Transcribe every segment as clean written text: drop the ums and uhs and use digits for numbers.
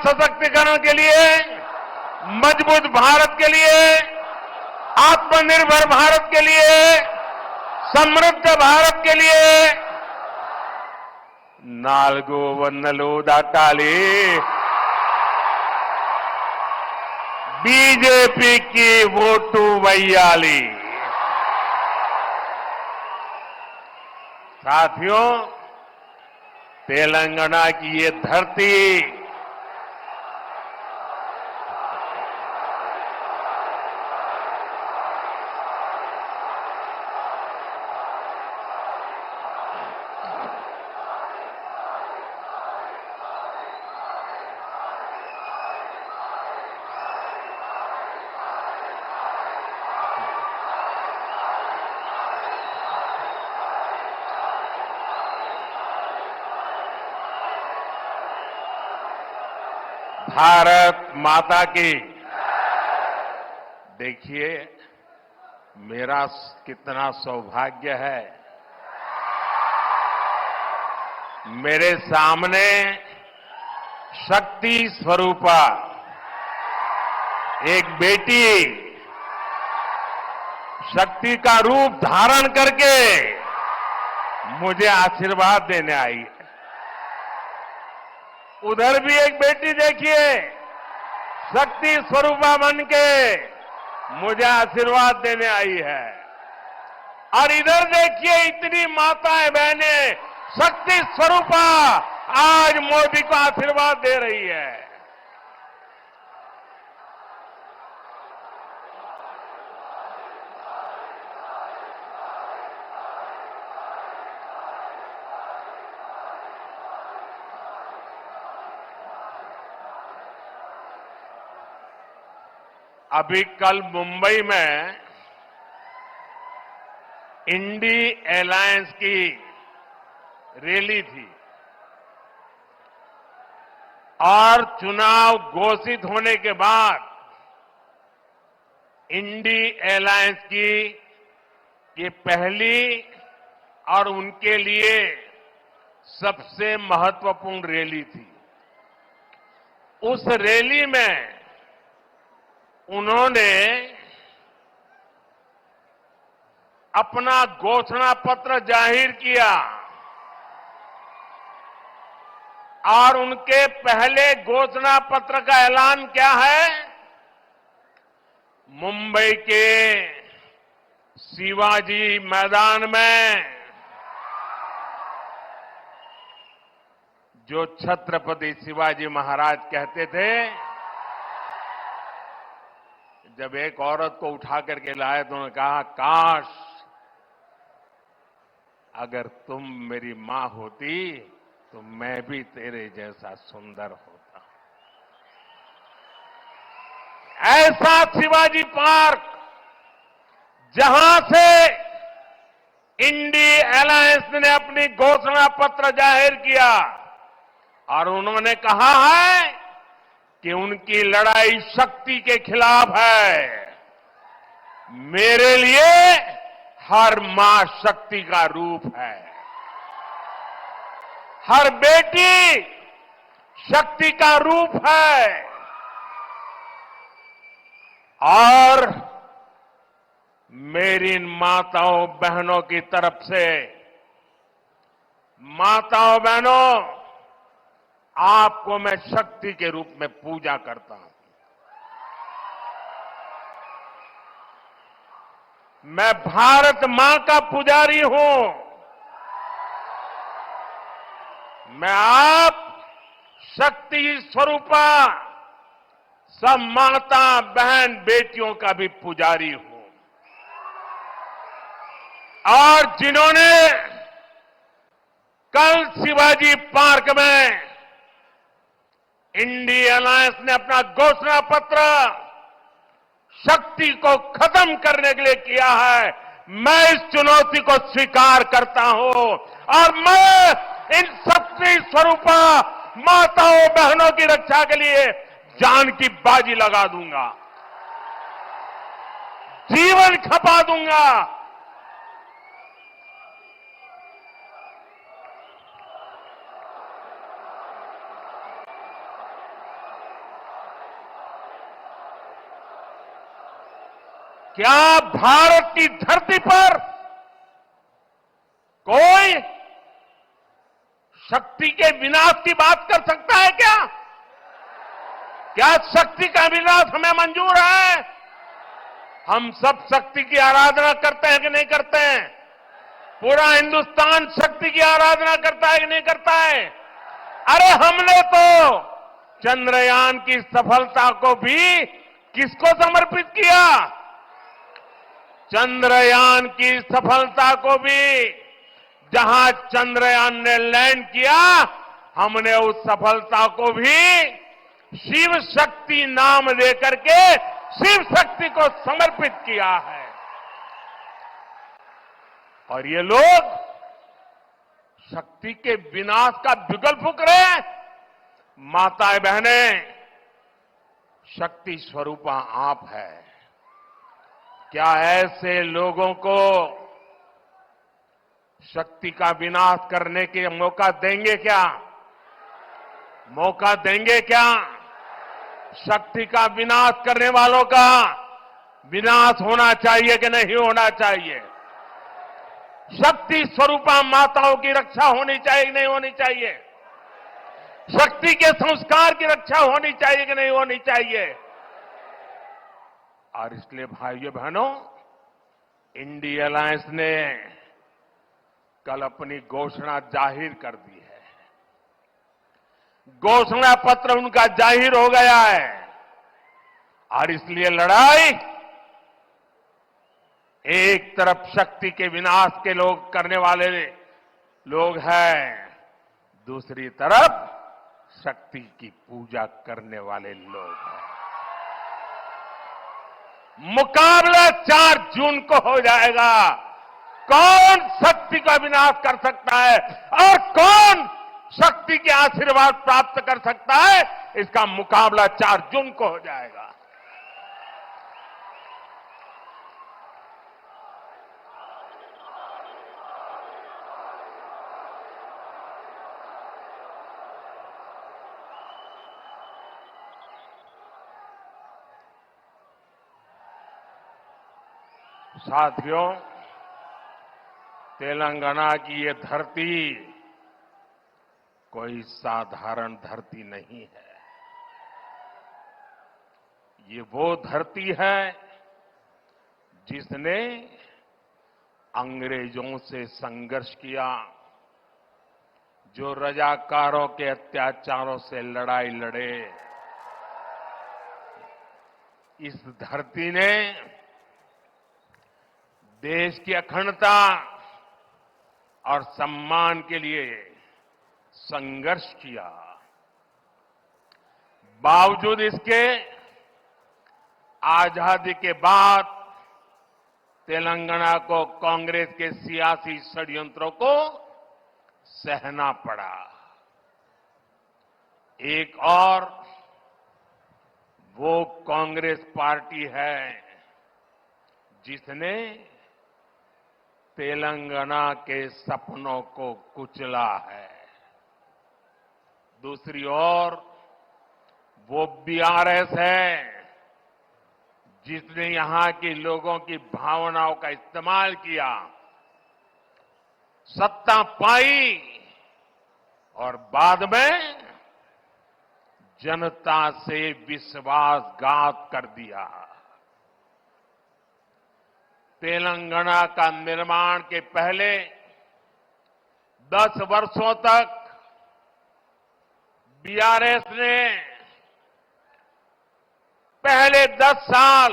सशक्तिकरण के लिए, मजबूत भारत के लिए, आत्मनिर्भर भारत के लिए, समृद्ध भारत के लिए नाल्गो वन्नलो दाटाली बीजेपी की वोटू वैयाली। साथियों, तेलंगाना की ये धरती भारत माता की। देखिए, मेरा कितना सौभाग्य है, मेरे सामने शक्ति स्वरूपा एक बेटी शक्ति का रूप धारण करके मुझे आशीर्वाद देने आई है। उधर भी एक बेटी देखिए, शक्ति स्वरूपा बन के मुझे आशीर्वाद देने आई है। और इधर देखिए, इतनी माताएं बहनें शक्ति स्वरूपा आज मोदी को आशीर्वाद दे रही है। अभी कल मुंबई में इंडी एलायंस की रैली थी और चुनाव घोषित होने के बाद इंडी एलायंस की ये पहली और उनके लिए सबसे महत्वपूर्ण रैली थी। उस रैली में उन्होंने अपना घोषणा पत्र जाहिर किया और उनके पहले घोषणा पत्र का ऐलान क्या है? मुंबई के शिवाजी मैदान में जो छत्रपति शिवाजी महाराज कहते थे, जब एक औरत को उठा करके लाए तो उन्होंने कहा, काश अगर तुम मेरी मां होती तो मैं भी तेरे जैसा सुंदर होता। ऐसा शिवाजी पार्क जहां से इंडी एलायंस ने अपनी घोषणा पत्र जाहिर किया और उन्होंने कहा है कि उनकी लड़ाई शक्ति के खिलाफ है। मेरे लिए हर मां शक्ति का रूप है, हर बेटी शक्ति का रूप है। और मेरी इन माताओं बहनों की तरफ से, माताओं बहनों, आपको मैं शक्ति के रूप में पूजा करता हूं। मैं भारत मां का पुजारी हूं। मैं आप शक्ति स्वरूपा सब माता बहन बेटियों का भी पुजारी हूं। और जिन्होंने कल शिवाजी पार्क में इंडी एलायंस ने अपना घोषणा पत्र शक्ति को खत्म करने के लिए किया है, मैं इस चुनौती को स्वीकार करता हूं और मैं इन शक्ति स्वरूपा माताओं बहनों की रक्षा के लिए जान की बाजी लगा दूंगा, जीवन खपा दूंगा। क्या भारत की धरती पर कोई शक्ति के विनाश की बात कर सकता है क्या? क्या शक्ति का विनाश हमें मंजूर है? हम सब शक्ति की आराधना करते हैं कि नहीं करते हैं? पूरा हिंदुस्तान शक्ति की आराधना करता है कि नहीं करता है? अरे हमने तो चंद्रयान की सफलता को भी किसको समर्पित किया? चंद्रयान की सफलता को भी, जहां चंद्रयान ने लैंड किया, हमने उस सफलता को भी शिव शक्ति नाम देकर के शिव शक्ति को समर्पित किया है। और ये लोग शक्ति के विनाश का बिगुल फूंक रहे हैं। माताएं बहनें, शक्ति स्वरूपा आप है। क्या ऐसे लोगों को शक्ति का विनाश करने के मौका देंगे क्या? मौका देंगे क्या? शक्ति का विनाश करने वालों का विनाश होना चाहिए कि नहीं होना चाहिए? शक्ति स्वरूपा माताओं की रक्षा होनी चाहिए कि नहीं होनी चाहिए? शक्ति के संस्कार की रक्षा होनी चाहिए कि नहीं होनी चाहिए? और इसलिए भाइयों बहनों, इंडिया अलायंस ने कल अपनी घोषणा जाहिर कर दी है। घोषणा पत्र उनका जाहिर हो गया है। और इसलिए लड़ाई एक तरफ शक्ति के विनाश के लोग करने वाले लोग हैं, दूसरी तरफ शक्ति की पूजा करने वाले लोग हैं। मुकाबला 4 जून को हो जाएगा। कौन शक्ति का विनाश कर सकता है और कौन शक्ति के आशीर्वाद प्राप्त कर सकता है, इसका मुकाबला 4 जून को हो जाएगा। साथियों, तेलंगाना की ये धरती कोई साधारण धरती नहीं है। ये वो धरती है जिसने अंग्रेजों से संघर्ष किया, जो रजाकारों के अत्याचारों से लड़ाई लड़े। इस धरती ने देश की अखंडता और सम्मान के लिए संघर्ष किया। बावजूद इसके आजादी के बाद तेलंगाना को कांग्रेस के सियासी षड्यंत्रों को सहना पड़ा। एक और वो कांग्रेस पार्टी है जिसने तेलंगाना के सपनों को कुचला है। दूसरी ओर वो बीआरएस है जिसने यहां के लोगों की भावनाओं का इस्तेमाल किया, सत्ता पाई और बाद में जनता से विश्वासघात कर दिया। तेलंगाना का निर्माण के पहले 10 वर्षों तक बीआरएस ने, पहले 10 साल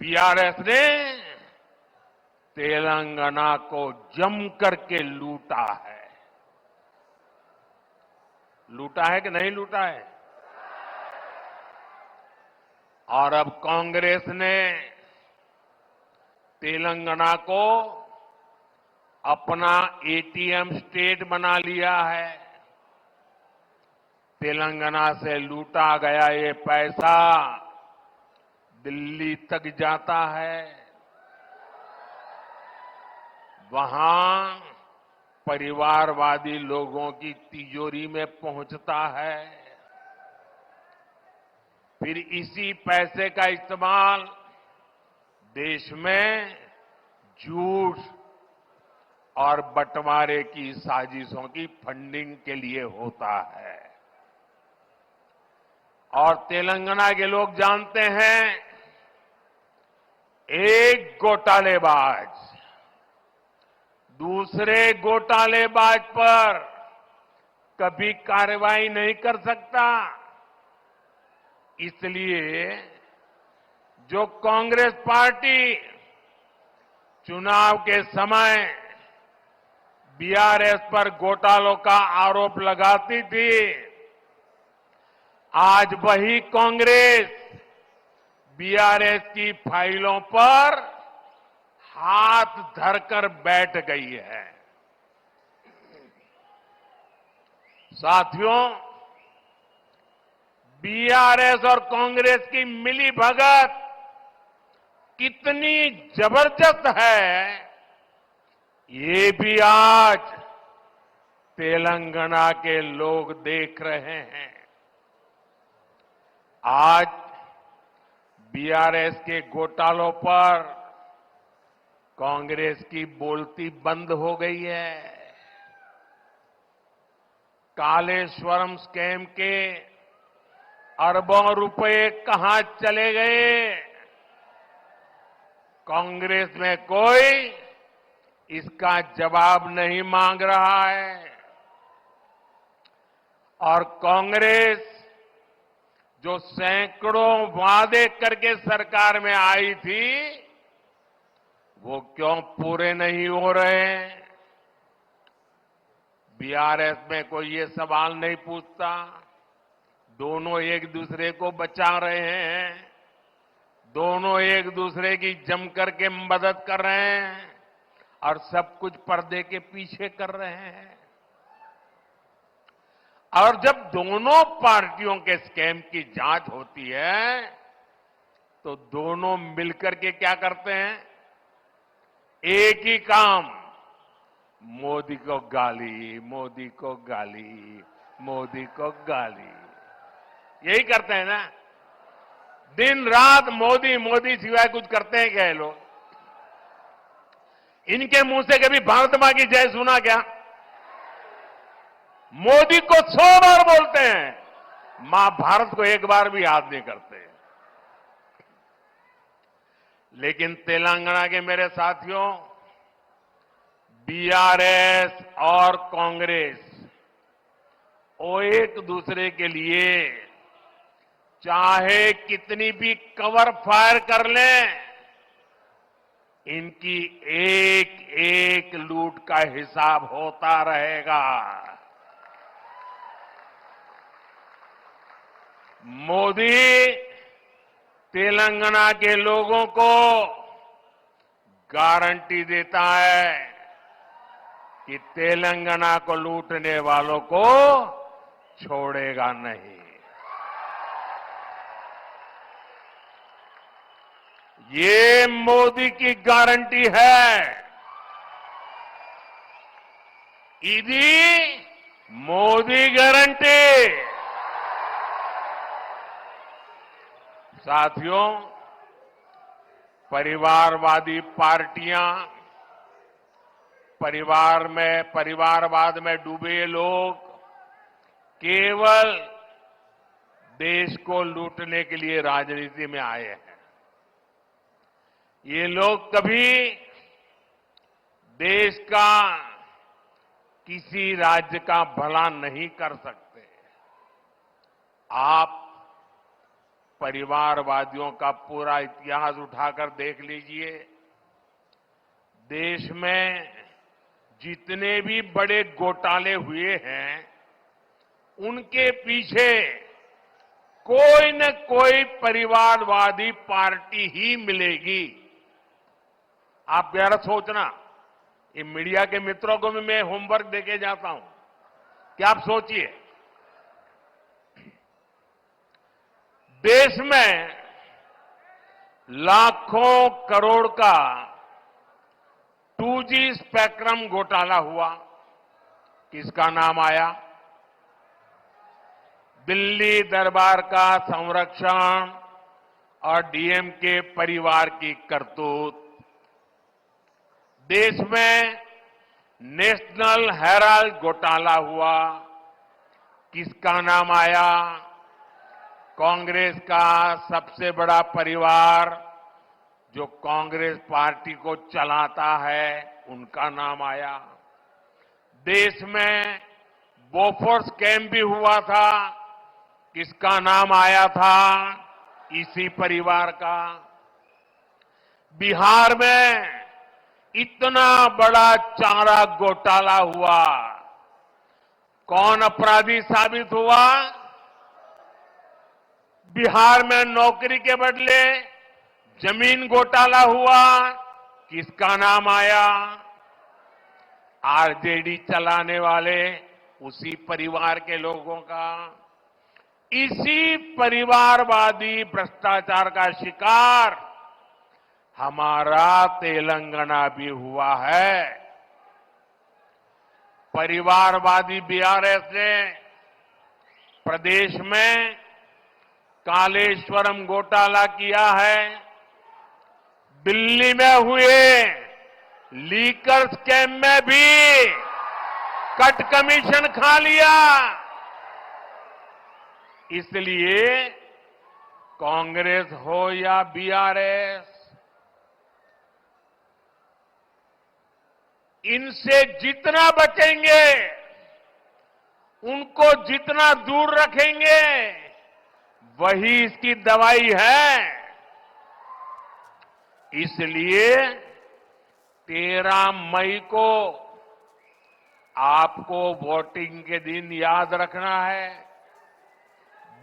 बीआरएस ने तेलंगाना को जम करके लूटा है। लूटा है कि नहीं लूटा है? और अब कांग्रेस ने तेलंगाना को अपना एटीएम स्टेट बना लिया है। तेलंगाना से लूटा गया ये पैसा दिल्ली तक जाता है, वहां परिवारवादी लोगों की तिजोरी में पहुंचता है। फिर इसी पैसे का इस्तेमाल देश में झूठ और बंटवारे की साजिशों की फंडिंग के लिए होता है। और तेलंगाना के लोग जानते हैं, एक घोटालेबाज दूसरे घोटालेबाज पर कभी कार्रवाई नहीं कर सकता। इसलिए जो कांग्रेस पार्टी चुनाव के समय बीआरएस पर घोटालों का आरोप लगाती थी, आज वही कांग्रेस बीआरएस की फाइलों पर हाथ धरकर बैठ गई है। साथियों, बीआरएस और कांग्रेस की मिलीभगत कितनी जबरदस्त है, ये भी आज तेलंगाना के लोग देख रहे हैं। आज बीआरएस के घोटालों पर कांग्रेस की बोलती बंद हो गई है। कालेश्वरम स्कैम के अरबों रुपए कहां चले गए, कांग्रेस में कोई इसका जवाब नहीं मांग रहा है। और कांग्रेस जो सैकड़ों वादे करके सरकार में आई थी, वो क्यों पूरे नहीं हो रहे हैं? बीआरएस में कोई ये सवाल नहीं पूछता। दोनों एक दूसरे को बचा रहे हैं, दोनों एक दूसरे की जम करके मदद कर रहे हैं और सब कुछ पर्दे के पीछे कर रहे हैं। और जब दोनों पार्टियों के स्कैम की जांच होती है, तो दोनों मिलकर के क्या करते हैं? एक ही काम, मोदी को गाली, मोदी को गाली, मोदी को गाली, यही करते हैं ना। दिन रात मोदी मोदी सिवाय कुछ करते हैं क्या ये लोग? इनके मुंह से कभी भारत मां की जय सुना क्या? मोदी को 100 बार बोलते हैं, मां भारत को एक बार भी याद नहीं करते। लेकिन तेलंगाना के मेरे साथियों, बीआरएस और कांग्रेस वो एक दूसरे के लिए चाहे कितनी भी कवर फायर कर लें, इनकी एक एक लूट का हिसाब होता रहेगा। मोदी तेलंगाना के लोगों को गारंटी देता है कि तेलंगाना को लूटने वालों को छोड़ेगा नहीं। ये मोदी की गारंटी है। इदी मोदी गारंटी। साथियों, परिवारवादी पार्टियां, परिवारवाद में डूबे लोग केवल देश को लूटने के लिए राजनीति में आए हैं। ये लोग कभी देश का, किसी राज्य का भला नहीं कर सकते। आप परिवारवादियों का पूरा इतिहास उठाकर देख लीजिए। देश में जितने भी बड़े घोटाले हुए हैं, उनके पीछे कोई न कोई परिवारवादी पार्टी ही मिलेगी। आप जरा सोचना, ये मीडिया के मित्रों को भी मैं होमवर्क देके जाता हूं कि आप सोचिए, देश में लाखों करोड़ का 2G स्पेक्ट्रम घोटाला हुआ, किसका नाम आया? दिल्ली दरबार का संरक्षण और डीएमके परिवार की करतूत। देश में नेशनल हेराल्ड घोटाला हुआ, किसका नाम आया? कांग्रेस का सबसे बड़ा परिवार जो कांग्रेस पार्टी को चलाता है, उनका नाम आया। देश में बोफोर्स कैंप भी हुआ था, किसका नाम आया था? इसी परिवार का। बिहार में इतना बड़ा चारा घोटाला हुआ, कौन अपराधी साबित हुआ? बिहार में नौकरी के बदले जमीन घोटाला हुआ, किसका नाम आया? आरजेडी चलाने वाले उसी परिवार के लोगों का। इसी परिवारवादी भ्रष्टाचार का शिकार हमारा तेलंगाना भी हुआ है। परिवारवादी बीआरएस ने प्रदेश में कालेश्वरम घोटाला किया है। दिल्ली में हुए लीकर स्कैम में भी कट कमीशन खा लिया। इसलिए कांग्रेस हो या बीआरएस, इनसे जितना बचेंगे, उनको जितना दूर रखेंगे, वही इसकी दवाई है। इसलिए 13 मई को आपको वोटिंग के दिन याद रखना है,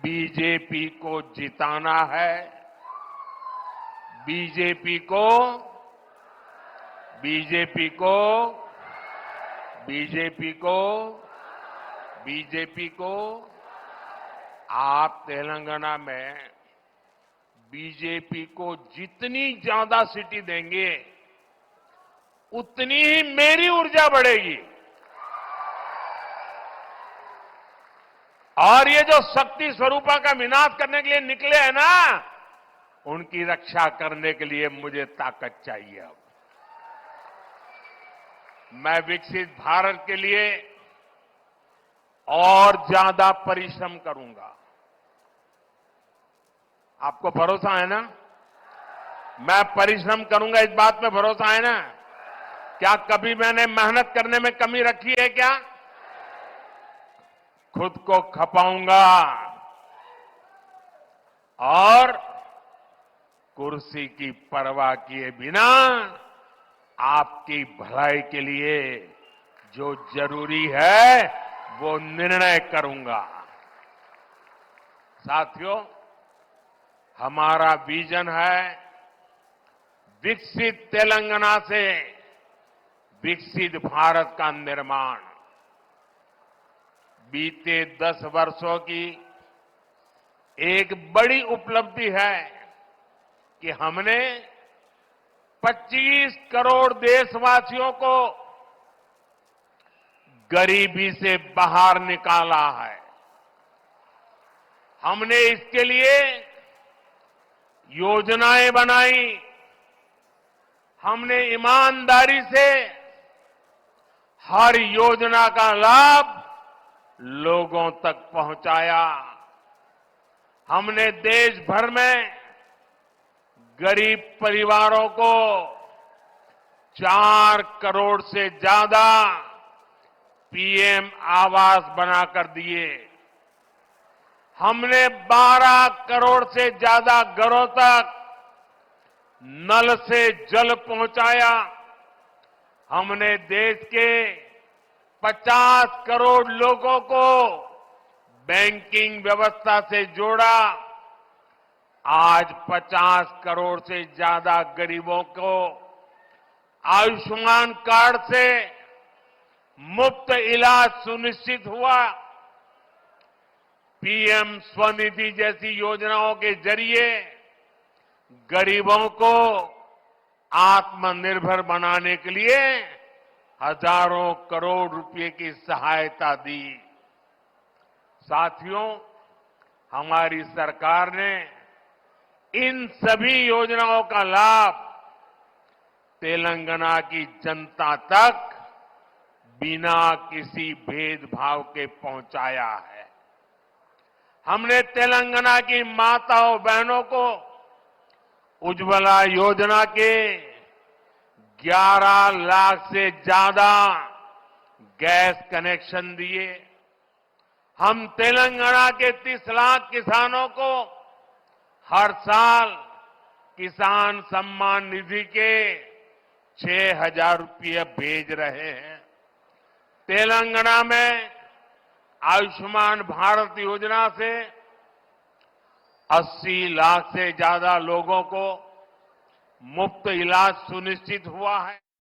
बीजेपी को जिताना है। बीजेपी को बीजेपी को बीजेपी को बीजेपी को आप तेलंगाना में बीजेपी को जितनी ज्यादा सीटें देंगे, उतनी ही मेरी ऊर्जा बढ़ेगी। और ये जो शक्ति स्वरूपा का विनाश करने के लिए निकले हैं ना, उनकी रक्षा करने के लिए मुझे ताकत चाहिए। अब मैं विकसित भारत के लिए और ज्यादा परिश्रम करूंगा। आपको भरोसा है ना? मैं परिश्रम करूंगा, इस बात पे भरोसा है ना? क्या कभी मैंने मेहनत करने में कमी रखी है क्या? खुद को खपाऊंगा और कुर्सी की परवाह किए बिना आपकी भलाई के लिए जो जरूरी है वो निर्णय करूंगा। साथियों, हमारा विजन है विकसित तेलंगाना से विकसित भारत का निर्माण। बीते 10 वर्षों की एक बड़ी उपलब्धि है कि हमने 25 करोड़ देशवासियों को गरीबी से बाहर निकाला है। हमने इसके लिए योजनाएं बनाई, हमने ईमानदारी से हर योजना का लाभ लोगों तक पहुंचाया। हमने देश भर में गरीब परिवारों को 4 करोड़ से ज्यादा पीएम आवास बनाकर दिए। हमने 12 करोड़ से ज्यादा घरों तक नल से जल पहुंचाया। हमने देश के 50 करोड़ लोगों को बैंकिंग व्यवस्था से जोड़ा। आज 50 करोड़ से ज्यादा गरीबों को आयुष्मान कार्ड से मुफ्त इलाज सुनिश्चित हुआ। पीएम स्वनिधि जैसी योजनाओं के जरिए गरीबों को आत्मनिर्भर बनाने के लिए हजारों करोड़ रुपए की सहायता दी। साथियों, हमारी सरकार ने इन सभी योजनाओं का लाभ तेलंगाना की जनता तक बिना किसी भेदभाव के पहुंचाया है। हमने तेलंगाना की माताओं बहनों को उज्ज्वला योजना के 11 लाख से ज्यादा गैस कनेक्शन दिए। हम तेलंगाना के 30 लाख किसानों को हर साल किसान सम्मान निधि के 6,000 रुपये भेज रहे हैं। तेलंगाना में आयुष्मान भारत योजना से 80 लाख से ज्यादा लोगों को मुफ्त इलाज सुनिश्चित हुआ है।